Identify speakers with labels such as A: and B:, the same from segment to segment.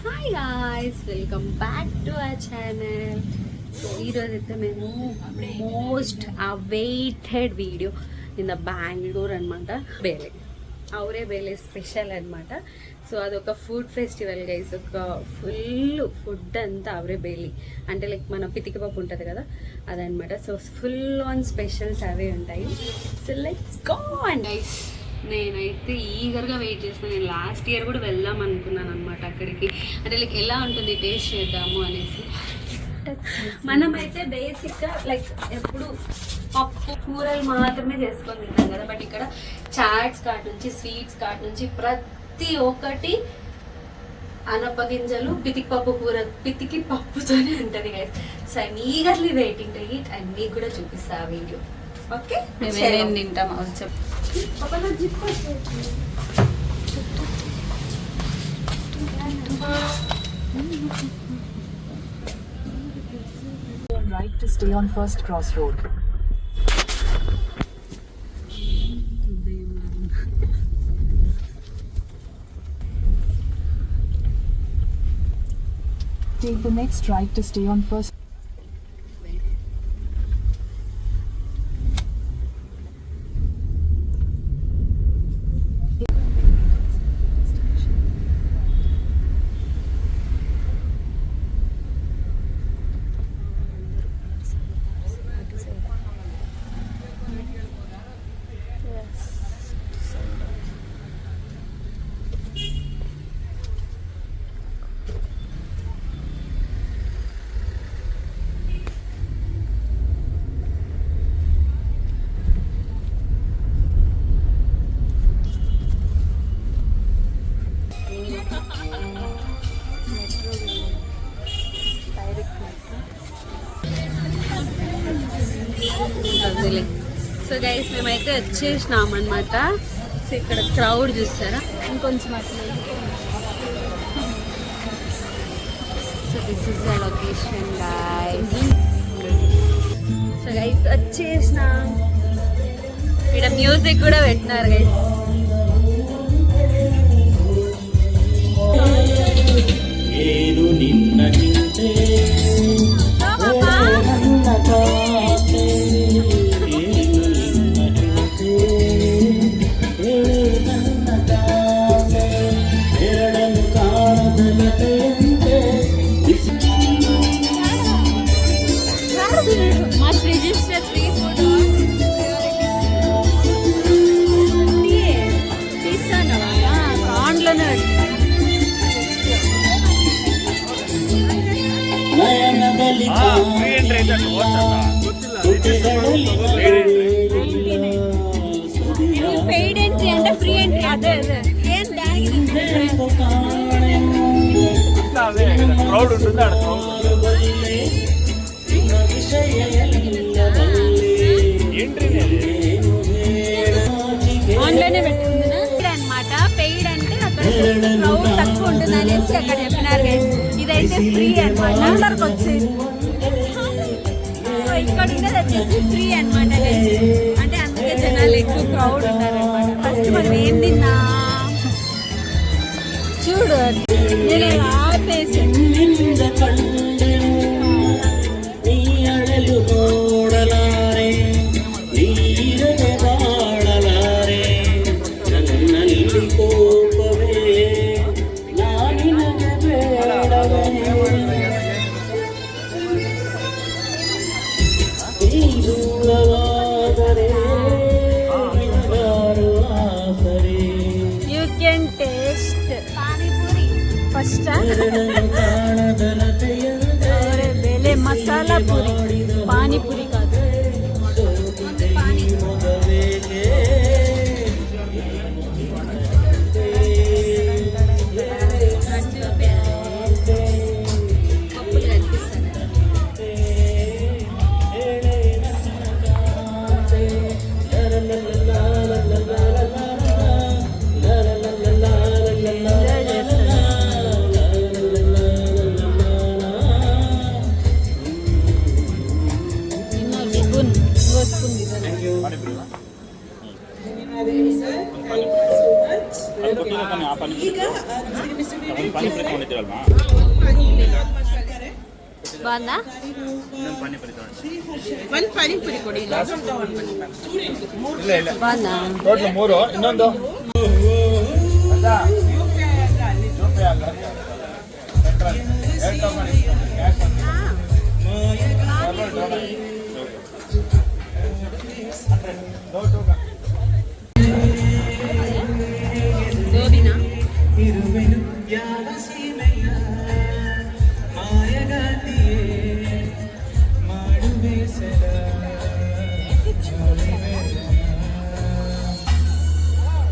A: Hi guys, welcome back to our channel. So ఈరోజు అయితే మేము most awaited video in the Bengaluru అనమాట. బేలే ఔరే బేలే స్పెషల్ అనమాట. సో అదొక ఫుడ్ ఫెస్టివల్ గైస్. ఒక ఫుల్ ఫుడ్ అంతా అవరే బేలి అంటే లైక్ మన పితికిపప్పు ఉంటుంది కదా అదనమాట. సో ఫుల్ ఆన్ స్పెషల్స్ అవే ఉంటాయి. So let's go and guys, నేనైతే ఈగర్గా వెయిట్ చేస్తాను. నేను లాస్ట్ ఇయర్ కూడా వెళ్దాం అనుకున్నాను అనమాట అక్కడికి. అంటే లైక్ ఎలా ఉంటుంది టేస్ట్ చేద్దాము అనేసి. మనమైతే బేసిక్గా లైక్ ఎప్పుడు పప్పు కూరలు మాత్రమే చేసుకొని తింటాం కదా. బట్ ఇక్కడ చాట్స్ కాట్ నుంచి స్వీట్స్ కాట్ నుంచి ప్రతి ఒక్కటి అనపగింజలు పితికి పప్పు కూర పితికి పప్పుతోనే ఉంటుంది guys. So I'm eagerly waiting to eat and మీకు కూడా చూపిస్తా ఆ వీడియో. ఓకే, మేము తింటాం చెప్పు.
B: Turn right to stay on First Cross Road. Take the next right to stay on First.
A: So guys, మేమైతే వచ్చేసినాం అనమాట. సో ఇక్కడ క్రౌడ్ చూస్తారా ఇంకొంచెం అట్లా. So this is the location guys. So guys వచ్చేసినాం. ఇక్కడ మ్యూజిక్ కూడా పెట్టినారు గైస్. పెయిడ్ ఎంట్రీ అంటే ఫ్రీ ఎంట్రీ అదే క్రౌడ్ ఉంటుంది. ఆన్లైన్ పెట్టుకుంది అనమాట. పెయిడ్ అంటే అక్కడ క్రౌడ్ తక్కువ ఉంటుంది అనేసి అక్కడ చెప్పినారు గైస్. ఇదైతే ఫ్రీ అనమాట. అందరికి వచ్చేది ఇక్కడ ఉండేది వచ్చేసి ఫ్రీ అనమాట. అంటే అందుకే జనాలు ఎక్కువ క్రౌడ్ ఉంటారనమాట. ఫస్ట్ మనం ఏం తిన్నా చూడు, నేను ఆపేసి మసాలా పూరి, పానీపూరి కాదు. బాగుందా? బాగుందా?
C: ಟೋಟಲ್ 3 ಇನ್ನೊಂದು
A: గోబీనా?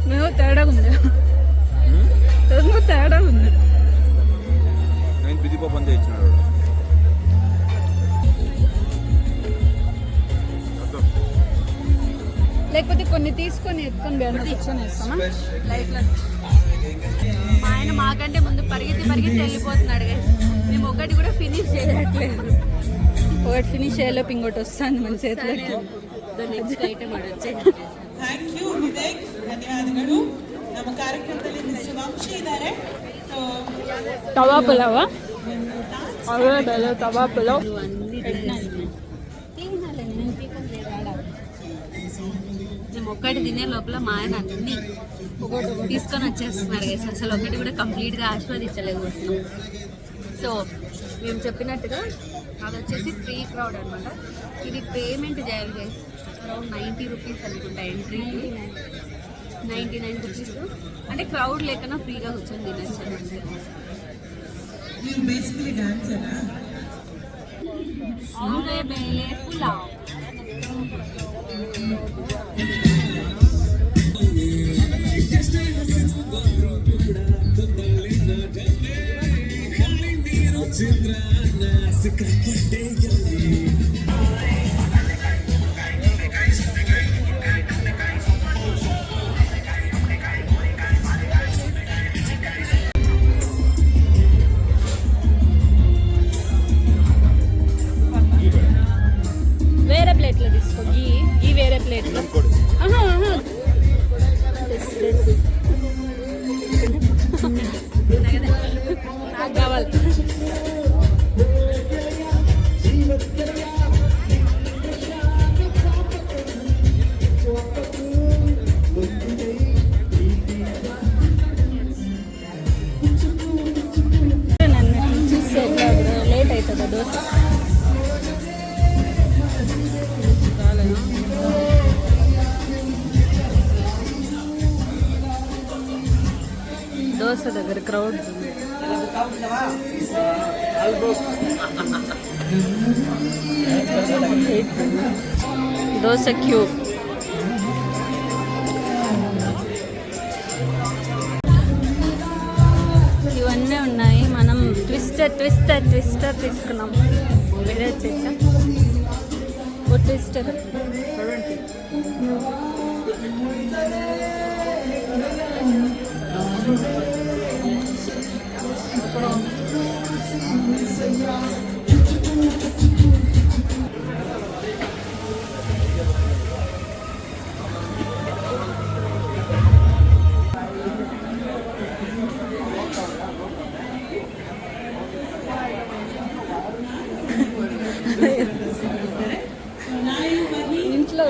A: నువ్వు తేడా ఉంది, నువ్వు తేడా ఉంది.
C: నేను బిజిపప్పు అంతే ఇచ్చినాడు.
A: లేకపోతే కొన్ని తీసుకొని ఎత్తుకొని వేస్తామా? మా ఆయన మాకంటే ముందు పరిగెత్తి వెళ్ళిపోతున్నాడు. మేము ఒకటి కూడా ఫినిష్ చేయట్లేదు. ఒకటి ఫినిష్ చేయలేపు ఇంకోటి వస్తుంది మన చేతిలోకి. Next item
D: thank you Vivek, ಧನ್ಯವಾದಗಳು. ನಮ್ಮ ಕಾರ್ಯಕ್ರಮದಲ್ಲಿ ಮಿಸ್ಟರ್ ವಂಶಿ ಇದ್ದಾರೆ.
A: తవా పులావా? అవే తవా పులావ్. మేము ఒక్కటి తినే లోపల మా ఆయన అన్ని తీసుకొని వచ్చేస్తున్నారు గైస్. అసలు ఒకటి కూడా కంప్లీట్గా ఆస్వాదించలేకపోతున్నాం. సో మేము చెప్పినట్టుగా అది వచ్చేసి ఫ్రీ క్రౌడ్ అనమాట. ఇది పేమెంట్ చేయాలి గైస్. అరౌండ్ 90 రూపీస్ అనుకుంటా ఎంట్రీ. 99 రూపీస్ అంటే క్రౌడ్ లేకన్నా ఫ్రీగా కూర్చొని తినచ్చు అంటే.
D: ನೀವು ಬೇಸಿಕಲಿ ಡ್ಯಾನ್ಸರಾ?
A: ఆవే బేలే పులావ్. వేరే ప్లేట్లో తీసుకో. ఈ వేరే ప్లేట్లో. నాకు కావాలి. నన్ను చూస్తే లేట్ అవుతుందా దోశ? దోశ దగ్గర క్రౌడ్ దోశ క్యూ. ఇవన్నీ ఉన్నాయి. మనం ట్విస్టర్ తీసుకున్నాం. వేరే వచ్చేసా ఓ ట్విస్టర్. ఇంట్లో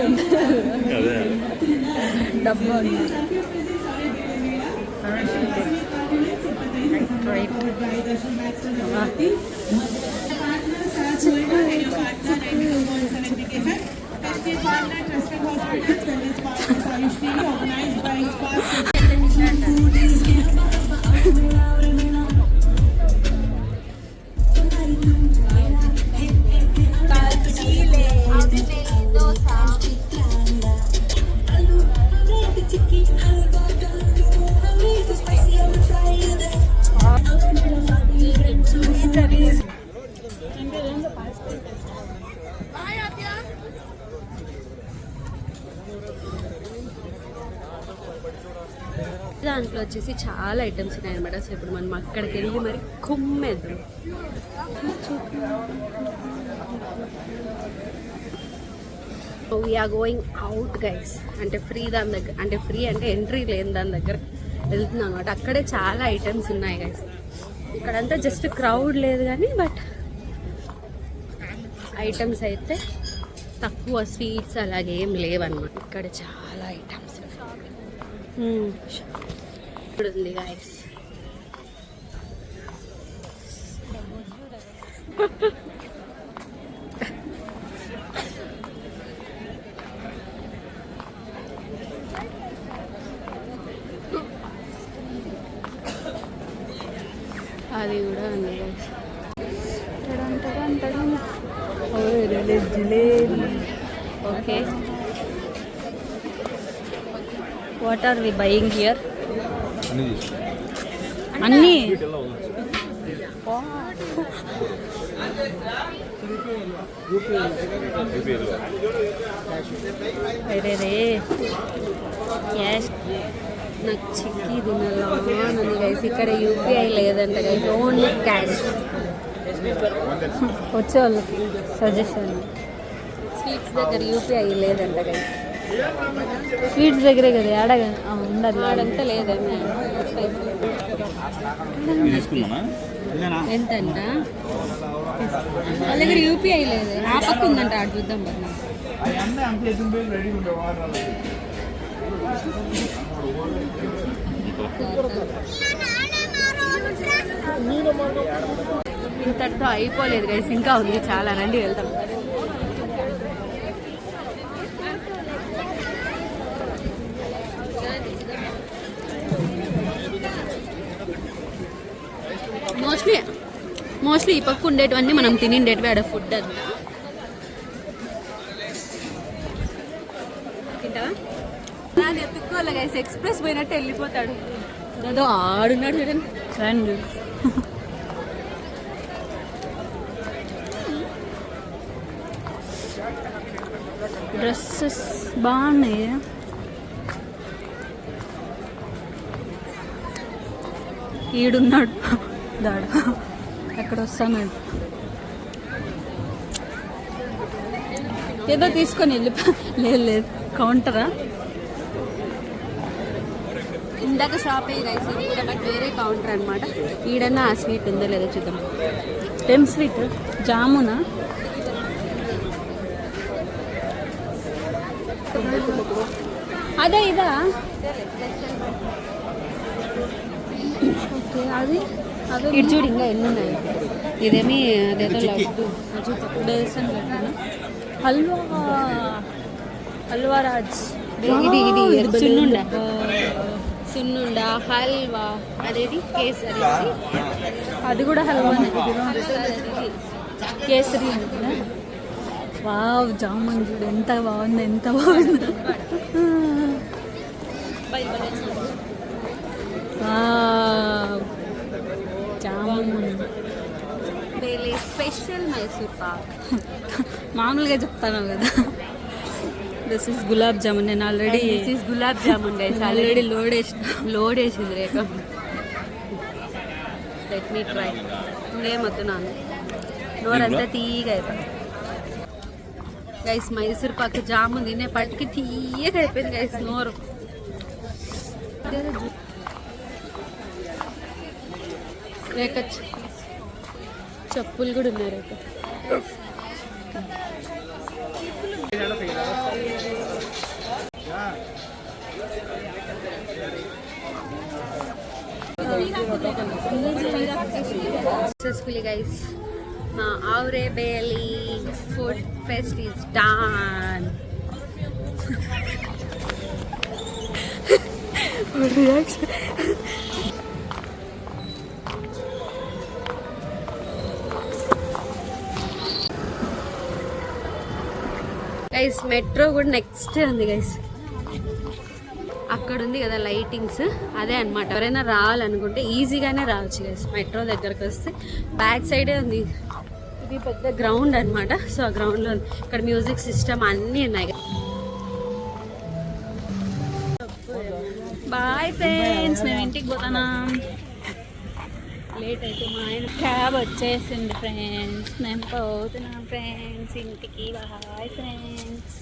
A: డబ్బా ఉంది. దాంట్లో వచ్చేసి చాలా ఐటమ్స్ ఉన్నాయి అనమాట. సో ఇప్పుడు మనం అక్కడికి వెళ్ళి మరి కుమ్మేద్దాం. We're going out guys. అంటే ఫ్రీ దాని దగ్గర, అంటే ఫ్రీ అంటే ఎంట్రీ లేని దాని దగ్గర వెళ్తున్నాం అనమాట. అక్కడే చాలా ఐటమ్స్ ఉన్నాయి గైస్. ఇక్కడంతా జస్ట్ క్రౌడ్ లేదు కానీ బట్ ఐటమ్స్ అయితే తక్కువ, స్వీట్స్ అలాగే ఏం లేవన్నమాట. ఇక్కడ చాలా ఐటమ్స్ ఇప్పుడు ఉంది గైస్. అది కూడా ఉంది guys. Okay, what are we buying here? అన్నీ అరే రే క్యాష్ నాకు చిక్కీ తినాలని గైస్. ఇక్కడ యూపీఐ లేదంట గైస్, ఓన్లీ క్యాష్. వచ్చే వాళ్ళకి సజెషన్, స్వీట్స్ దగ్గర యూపీఐ లేదంట గైస్. స్వీట్స్ దగ్గరే కదా ఆడ ఉండదు, ఆడంతా లేదండి. ఎంతంట వాళ్ళ దగ్గర యూపీఐ లేదు, ఆ పక్క ఉందంట, ఆడ చూద్దాం కదా. ఇంతటితో అయిపోలేదు గైస్, ఇంకా ఉంది చాలా. రండి వెళ్దాం. మోస్ట్లీ ఈ పక్క ఉండేటివన్నీ మనం తినిండేటివి, ఆడ ఫుడ్ అంతా. తింటావా? నాది ఎత్తుక్కోలే గైస్, ఎక్స్ప్రెస్ పోయినట్టు వెళ్ళిపోతాడు. అదో ఆడున్నాడు చూడండి. రండి. డ్రెస్సెస్ బాగున్నాయి. ఈడున్నాడు దాడు, అక్కడ వస్తాను. ఏదో తీసుకొని లేదు కౌంటరా? ఇందాక షాప్ గైస్, ఇక్కడ బట్ వేరే కౌంటర్ అనమాట. ఈడన్నా ఆ స్వీట్ ఉందో లేదో చూద్దాం. ఏం స్వీట్? జామునా? అదే ఇదా? ఓకే, అది ఇటు చూడు, ఇంకా ఎన్ని ఉన్నాయి. ఇదేమి అదేదో లడ్డు, బేసన్ లడ్డు, హల్వా రాజ్. ఇది సున్నుండ, హల్వా, అదేది కేసరి, అది కూడా హల్వానే. కేసరి అనుకున్నా. వావ్, జామున్ చూడు ఎంత బాగుంది, ఎంత బాగుంది. జామున్ స్పెషల్ మైసూర్ పాక్. మామూలుగా చెప్తాను కదా. This is gulab jamun. నేను already gulab jamun guys already load వేసింది రేఖ. Let me try. ఇంకేమొద్దు నాన్న, నోరంతా తీయగా అయిపోయింది గైస్. మైసూర్ పాక్ జామున్ తినే పట్టుకి తీయగా అయిపోయింది గైస్ నోరు. రేఖ చెప్పులు కూడా ఉన్నాయి రేఖ. Successfully guys, Aure Bailey food fest is done. What reaction? Guys metro కూడా నెక్స్ట్ ఉంది గైస్. అక్కడ ఉంది కదా లైటింగ్స్, అదే అనమాట. ఎవరైనా రావాలనుకుంటే ఈజీగానే రావచ్చు గైస్. మెట్రో దగ్గరకు వస్తే బ్యాక్ సైడే ఉంది. ఇది పెద్ద గ్రౌండ్ అనమాట. సో ఆ గ్రౌండ్లో ఇక్కడ మ్యూజిక్ సిస్టమ్ అన్నీ ఉన్నాయి. బాయ్ ఫ్రెండ్స్, మేము ఇంటికి పోతానా. లేట్ అయితే మా ఆయన క్యాబ్ వచ్చేసింది ఫ్రెండ్స్. మేము పోతున్నాం ఫ్రెండ్స్ ఇంటికి. Bye friends.